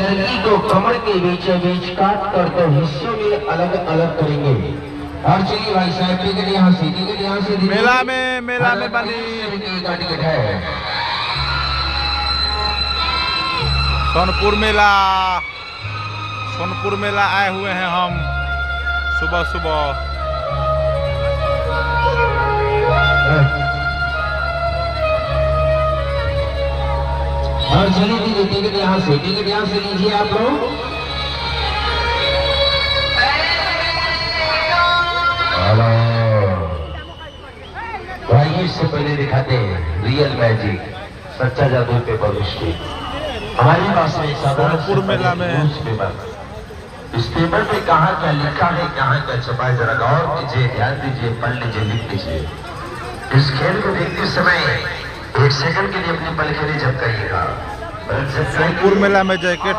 लड़की को कमर के बीचों बीच काट कर दो हिस्सों में अलग अलग करेंगे। और चलिए भाई साहब टिकट यहाँ से मेला में बनी टिकट है। सोनपुर मेला आए हुए हैं हम सुबह सुबह। और चलिए दीजिए टिकट यहाँ से लीजिए आप लोग। भाई इससे पहले दिखाते हैं रियल मैजिक, सच्चा जादू पेपर स्टेट। हमारे पास में सोनपुर मेला में इस पेपर पे कहाँ क्या लिखा है, कहाँ क्या छपा है, जरा गौर कीजिए, ध्यान दीजिए, पढ़ लीजिए, लिख लीजिए। इस खेल को देखते समय 1 सेकंड के लिए अपनी पलकें झपकाइएगा। सोनपुर मेला में जैकेट